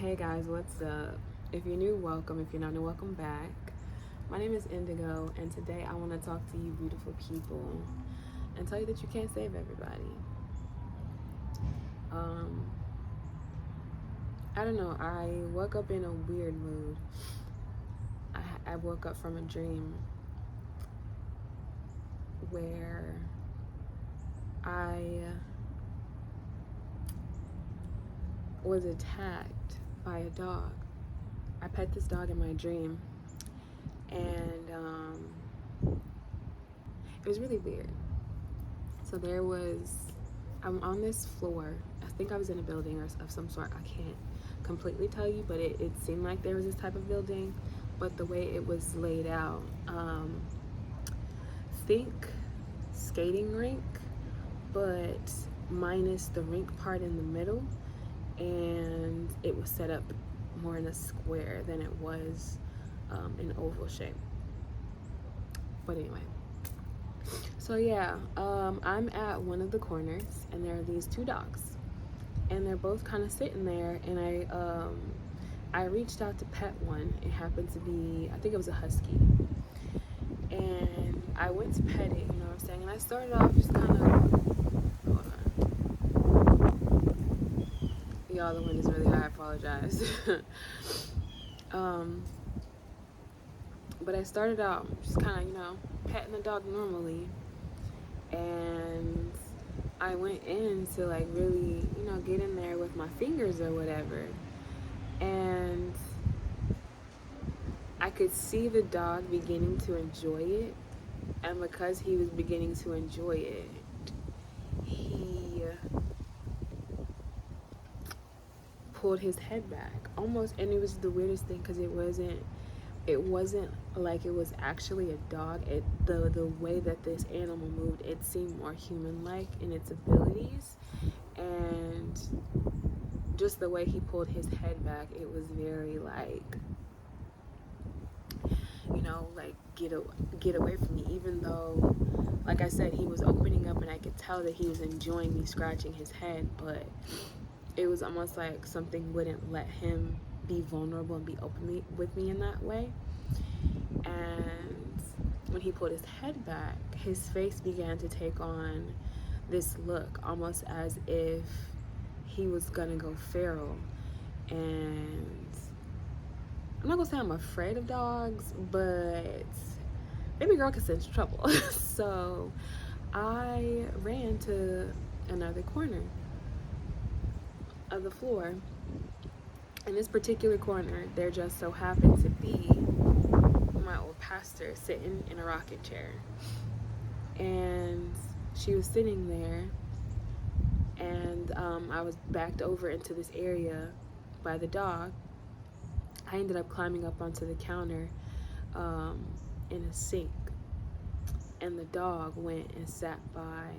Hey guys, what's up? If you're new, welcome. If you're not new, welcome back. My name is Indigo, and today I want to talk to you beautiful people and tell you that you can't save everybody. I don't know, I woke up in a weird mood. I woke up from a dream where I was attacked by a dog. I pet this dog in my dream, and it was really weird. So I'm on this floor. I think I was in a building of some sort. I can't completely tell you, but it seemed like there was this type of building. But the way it was laid out, think skating rink, but minus the rink part in the middle. And it was set up more in a square than it was an oval shape. But anyway. So yeah, I'm at one of the corners, and there are these two dogs, and they're both kind of sitting there. And I reached out to pet one. It happened to be, I think it was a husky, and I went to pet it. You know what I'm saying? And I started off just kind of, hold on, y'all. The wind is really high. I apologize. But I started out just kind of, petting the dog normally. And I went in to like really, get in there with my fingers or whatever. And I could see the dog beginning to enjoy it. And because he was beginning to enjoy it, he pulled his head back almost. And it was the weirdest thing because it wasn't like it was actually a dog. The way that this animal moved, it seemed more human-like in its abilities, and just the way he pulled his head back, it was very like, like get away from me. Even though, like I said, he was opening up, and I could tell that he was enjoying me scratching his head, but it was almost like something wouldn't let him be vulnerable and be open with me in that way. And when he pulled his head back, his face began to take on this look, almost as if he was gonna go feral. And I'm not gonna say I'm afraid of dogs, but baby girl can sense trouble. So I ran to another corner of the floor. In this particular corner, there just so happened to be my old pastor sitting in a rocking chair. And she was sitting there, and I was backed over into this area by the dog. I ended up climbing up onto the counter in a sink, and the dog went and sat by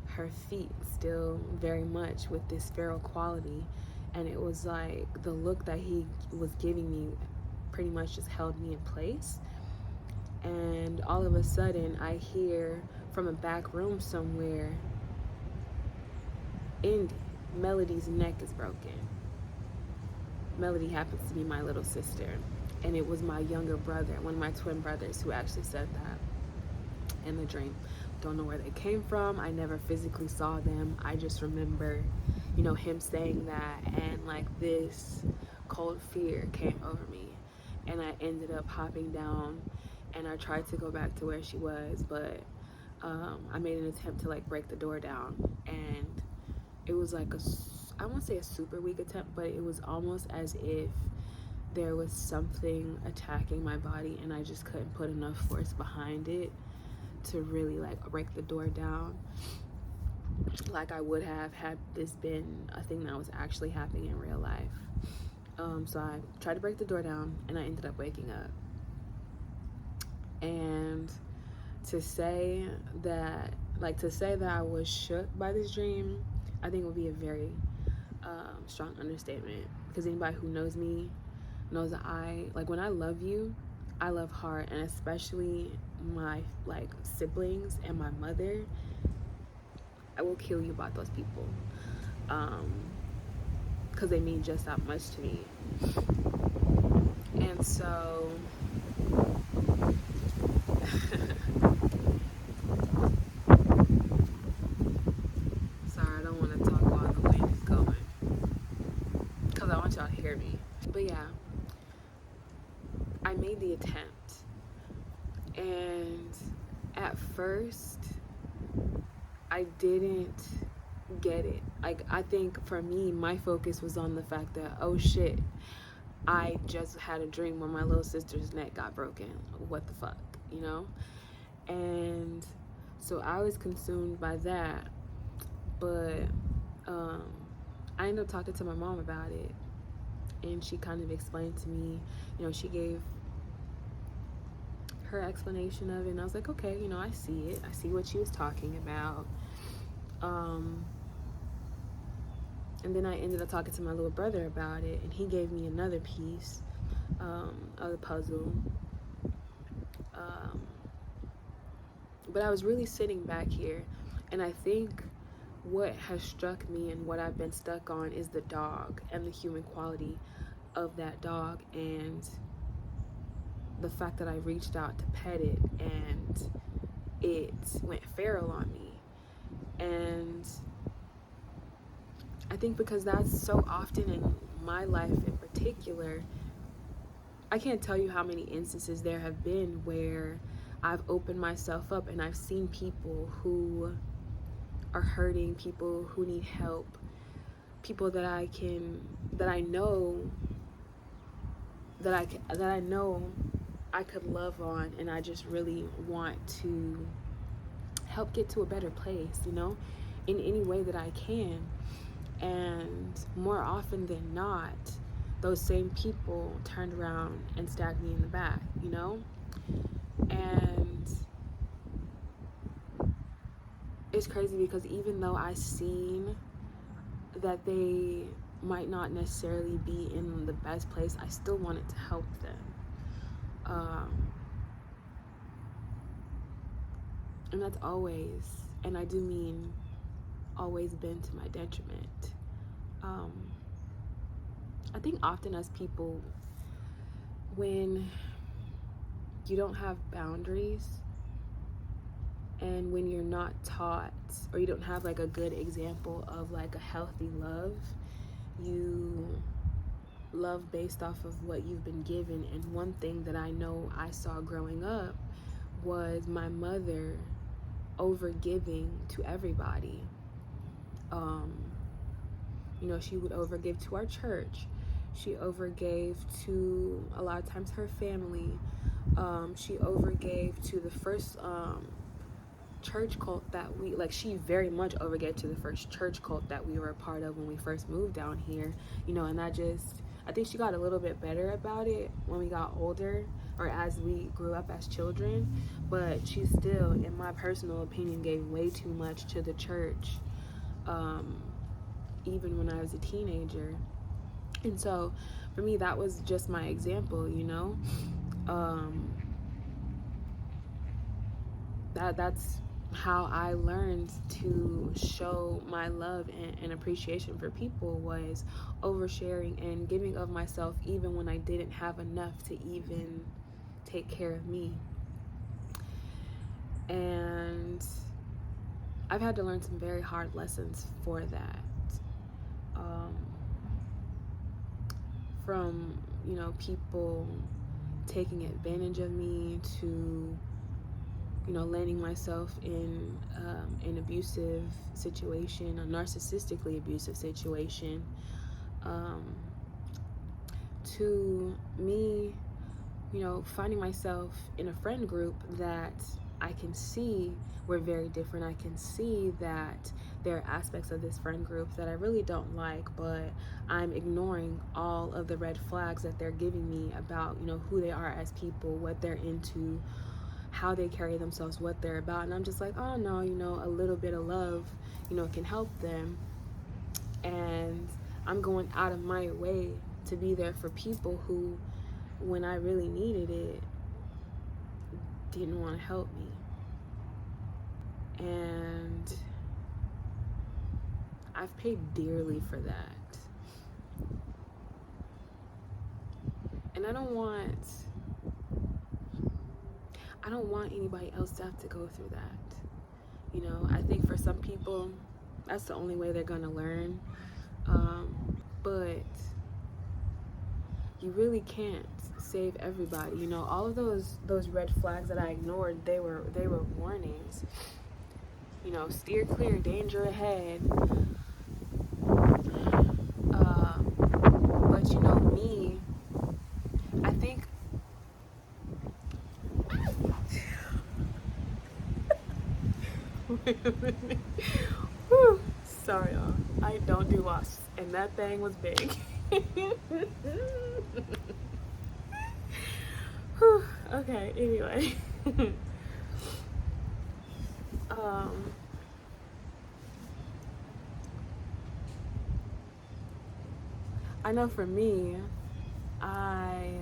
her feet, still very much with this feral quality. And it was like the look that he was giving me pretty much just held me in place. And all of a sudden, I hear from a back room somewhere, Melody's neck is broken. Melody happens to be my little sister, and it was my younger brother, one of my twin brothers, who actually said that in the dream. Don't know where they came from. I never physically saw them. I just remember, him saying that, and like this cold fear came over me, and I ended up hopping down, and I tried to go back to where she was, but I made an attempt to like break the door down, and it was like I won't say a super weak attempt, but it was almost as if there was something attacking my body, and I just couldn't put enough force behind it to really like break the door down like I would have had this been a thing that was actually happening in real life. So I tried to break the door down, and I ended up waking up. And to say that I was shook by this dream, I think would be a very strong understatement, because anybody who knows me knows that when I love you, I love hard, and especially my like siblings and my mother, I will kill you about those people. because they mean just that much to me. And so sorry, I don't want to talk while the wind is going because I want y'all to hear me. But yeah, I made the attempt, and at first I didn't get it. Like, I think for me, my focus was on the fact that, oh shit, I just had a dream where my little sister's neck got broken. What the fuck, you know? And so I was consumed by that. But I ended up talking to my mom about it, and she kind of explained to me, you know, she gave her explanation of it, and I was like, okay, you know, I see it. I see what she was talking about. And then I ended up talking to my little brother about it, and he gave me another piece of the puzzle. But I was really sitting back here, and I think what has struck me and what I've been stuck on is the dog and the human quality of that dog, and the fact that I reached out to pet it and it went feral on me. And I think because that's so often in my life in particular, I can't tell you how many instances there have been where I've opened myself up and I've seen people who are hurting, people who need help, people that I know I could love on, and I just really want to help get to a better place, you know, in any way that I can. And more often than not, those same people turned around and stabbed me in the back, you know? And it's crazy because even though I seen that they might not necessarily be in the best place, I still wanted to help them. And that's always, and I do mean always, been to my detriment. I think often as people, when you don't have boundaries and when you're not taught, or you don't have like a good example of like a healthy love, you love based off of what you've been given. And one thing that I know I saw growing up was my mother overgiving to everybody. You know, she would overgive to our church. She overgave to, a lot of times, her family. She overgave to the first church cult that she very much overgave to the first church cult that we were a part of when we first moved down here, you know. And I think she got a little bit better about it when we got older, or as we grew up as children, but she still, in my personal opinion, gave way too much to the church, even when I was a teenager. And so for me, that was just my example, you know. That's how I learned to show my love and appreciation for people, was oversharing and giving of myself even when I didn't have enough to even take care of me. And I've had to learn some very hard lessons for that. From, you know, people taking advantage of me to, you know, landing myself in an abusive situation, a narcissistically abusive situation, to me, you know, finding myself in a friend group that I can see we're very different. I can see that there are aspects of this friend group that I really don't like, but I'm ignoring all of the red flags that they're giving me about, you know, who they are as people, what they're into, how they carry themselves, what they're about. And I'm just like, oh no, you know, a little bit of love, you know, can help them. And I'm going out of my way to be there for people who, when I really needed it, didn't want to help me. And I've paid dearly for that. I don't want anybody else to have to go through that. You know, I think for some people, that's the only way they're gonna learn. But you really can't save everybody. You know, all of those red flags that I ignored, they were warnings. You know, steer clear, danger ahead. But you know, me, I think wait a minute. Whew. Sorry, y'all. I don't do wasps, and that thing was big. Whew. Okay, anyway. I know for me, I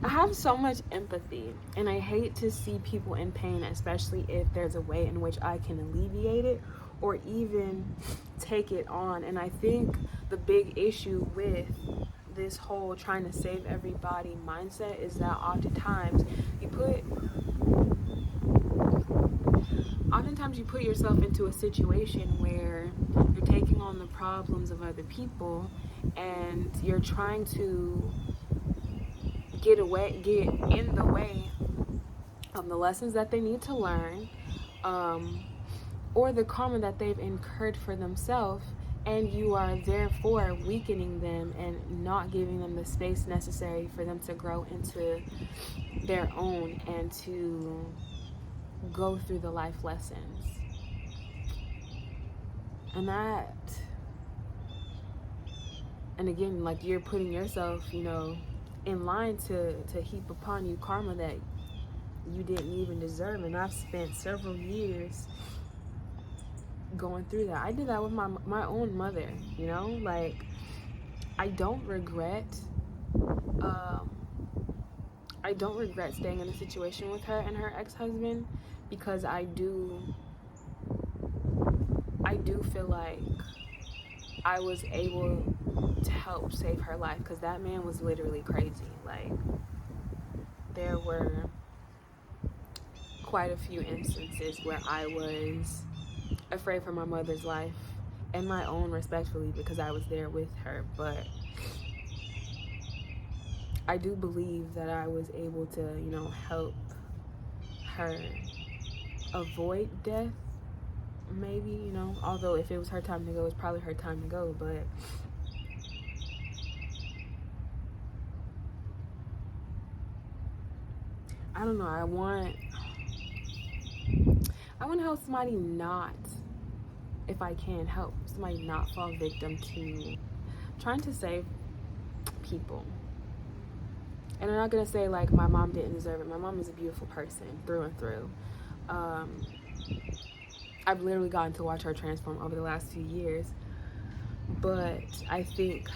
have so much empathy, and I hate to see people in pain, especially if there's a way in which I can alleviate it or even take it on. And I think the big issue with this whole trying to save everybody mindset is that oftentimes you put yourself into a situation where you're taking on the problems of other people, and you're trying to get in the way of the lessons that they need to learn, or the karma that they've incurred for themselves, and you are therefore weakening them and not giving them the space necessary for them to grow into their own and to go through the life lessons. And again, like, you're putting yourself, you know, in line to heap upon you karma that you didn't even deserve. And I've spent several years going through that. I did that with my own mother, you know, like, I don't regret staying in a situation with her and her ex-husband, because I do feel like I was able to help save her life, because that man was literally crazy. Like, there were quite a few instances where I was afraid for my mother's life and my own, respectfully, because I was there with her. But I do believe that I was able to, you know, help her avoid death, maybe, you know, although if it was her time to go, it's probably her time to go. But I don't know, I want to help somebody not, if I can, help somebody not fall victim to trying to save people. And I'm not gonna say like my mom didn't deserve it. My mom is a beautiful person through and through. I've literally gotten to watch her transform over the last few years. But I think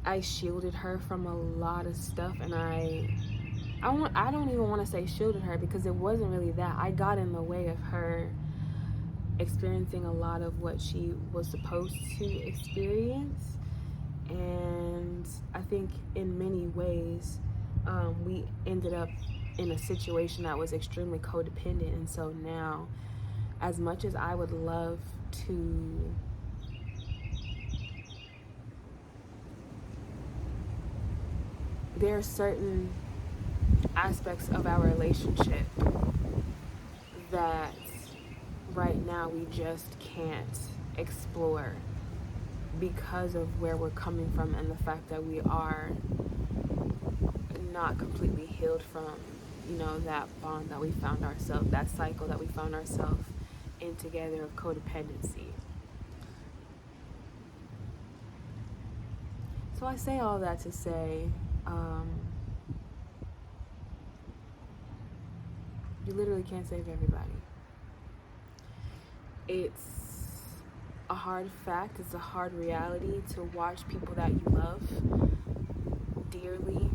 I shielded her from a lot of stuff, and I don't even want to say shielded her, because it wasn't really that. I got in the way of her experiencing a lot of what she was supposed to experience. And I think in many ways, we ended up in a situation that was extremely codependent. And so now, as much as I would love to there are certain aspects of our relationship that right now we just can't explore because of where we're coming from, and the fact that we are not completely healed from, you know, that bond that we found ourselves, that cycle that we found ourselves in together of codependency. So I say all that to say, you literally can't save everybody. It's a hard fact, it's a hard reality to watch people that you love dearly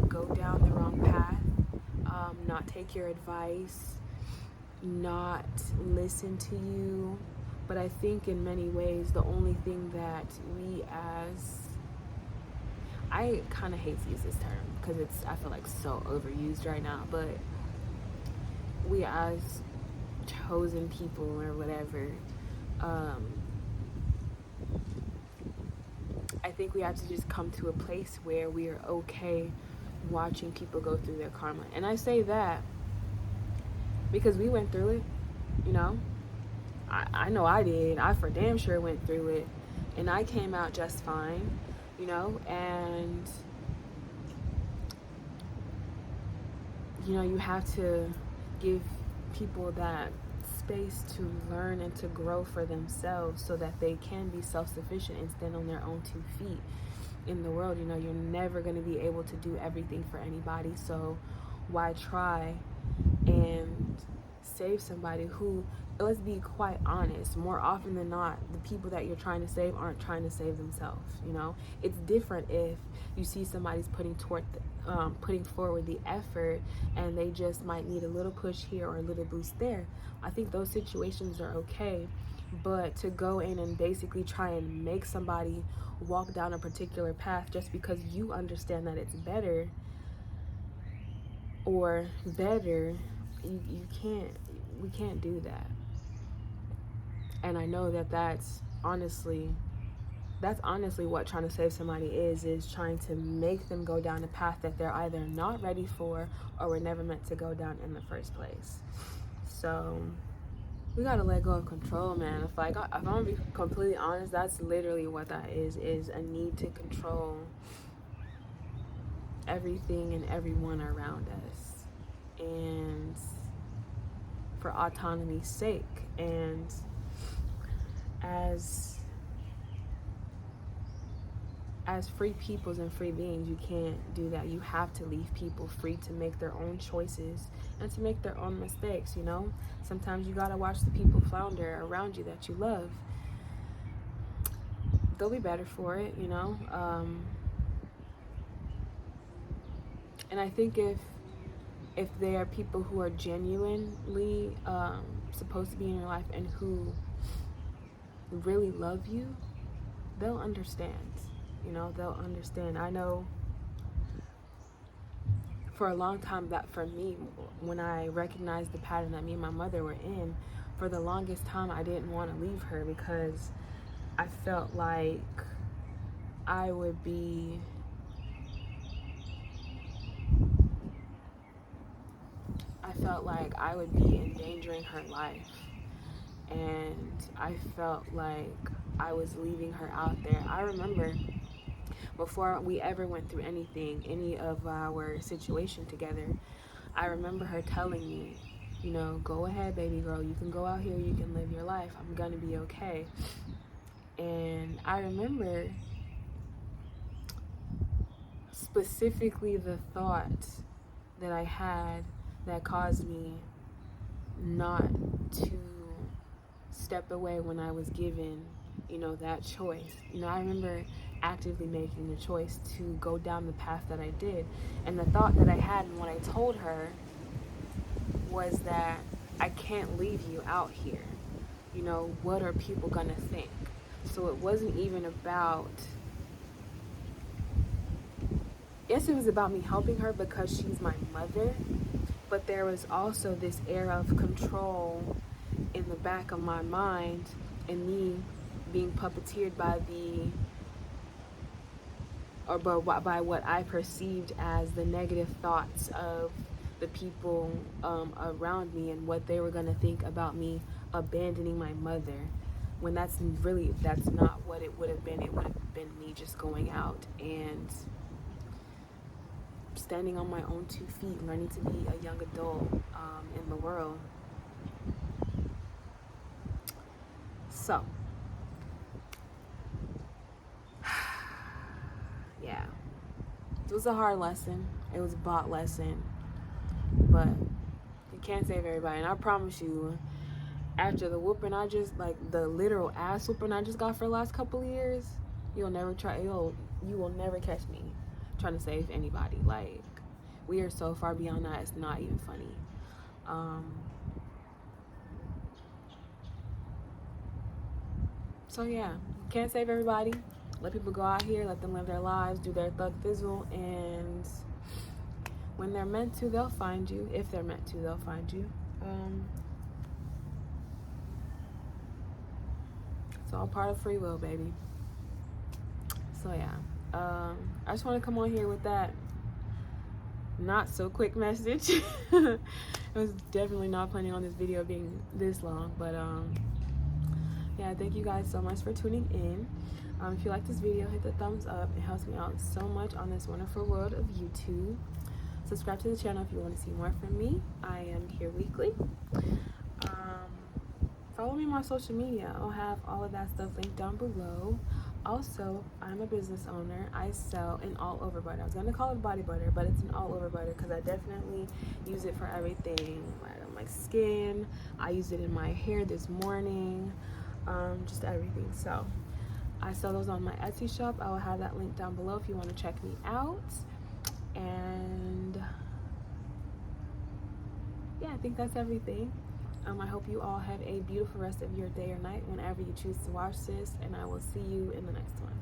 go down the wrong path, not take your advice, not listen to you, But I think in many ways, the only thing that we as, I kind of hate to use this term because it's, I feel like, so overused right now, but we as chosen people or whatever, I think we have to just come to a place where we are okay watching people go through their karma. And I say that because we went through it, you know. I know I did. I for damn sure went through it. And I came out just fine, you know. And, you know, you have to give people that space to learn and to grow for themselves so that they can be self-sufficient and stand on their own 2 feet in the world. You know, you're never going to be able to do everything for anybody, so why try and save somebody who, let's be quite honest, more often than not, the people that you're trying to save aren't trying to save themselves. You know, it's different if you see somebody's putting forward the effort and they just might need a little push here or a little boost there. I think those situations are okay, but to go in and basically try and make somebody walk down a particular path just because you understand that it's better or better, you can't, we can't do that. And I know that that's honestly what trying to save somebody is trying to make them go down a path that they're either not ready for or were never meant to go down in the first place. So we gotta let go of control, man. If I'm gonna be completely honest, that's literally what that is a need to control everything and everyone around us, and for autonomy's sake. And as free peoples and free beings, you can't do that. You have to leave people free to make their own choices and to make their own mistakes, you know? Sometimes you gotta watch the people flounder around you that you love. They'll be better for it, you know? And I think if they are people who are genuinely supposed to be in your life and who really love you, they'll understand. You know, they'll understand. I know for a long time that for me, when I recognized the pattern that me and my mother were in, for the longest time I didn't want to leave her because I felt like I would be endangering her life, and I felt like I was leaving her out there. I remember before we ever went through any of our situation together, I remember her telling me, you know, go ahead, baby girl, you can go out here, you can live your life, I'm gonna be okay. And I remember specifically the thought that I had that caused me not to step away when I was given, you know, that choice. You know, I remember actively making the choice to go down the path that I did. And the thought that I had and what I told her was that I can't leave you out here. You know, what are people gonna think? So it wasn't even about, yes, it was about me helping her because she's my mother, but there was also this air of control in the back of my mind and me being puppeteered by by what I perceived as the negative thoughts of the people around me and what they were going to think about me abandoning my mother, when that's not what it would have been. It would have been me just going out and standing on my own 2 feet, learning to be a young adult in the world. So, yeah, it was a hard lesson. It was a bought lesson, but you can't save everybody. And I promise you, after the whooping I just, like, the literal ass whooping I just got for the last couple of years, you will never catch me trying to save anybody. Like, we are so far beyond that, it's not even funny. So yeah, can't save everybody. Let people go out here, let them live their lives, do their thug fizzle, and when they're meant to, they'll find you. If they're meant to, they'll find you. It's all part of free will, baby. So yeah, I just want to come on here with that not so quick message. I was definitely not planning on this video being this long, but yeah, thank you guys so much for tuning in. If you like this video, hit the thumbs up. It helps me out so much on this wonderful world of YouTube. Subscribe to the channel if you want to see more from me. I am here weekly. Follow me on my social media. I'll have all of that stuff linked down below. Also, I'm a business owner. I sell an all-over butter. I was gonna call it body butter, but it's an all-over butter because I definitely use it for everything. Like on my skin, I used it in my hair this morning, just everything. So I sell those on my Etsy shop. I will have that link down below if you want to check me out. And yeah, I think that's everything. I hope you all have a beautiful rest of your day or night whenever you choose to watch this, and I will see you in the next one.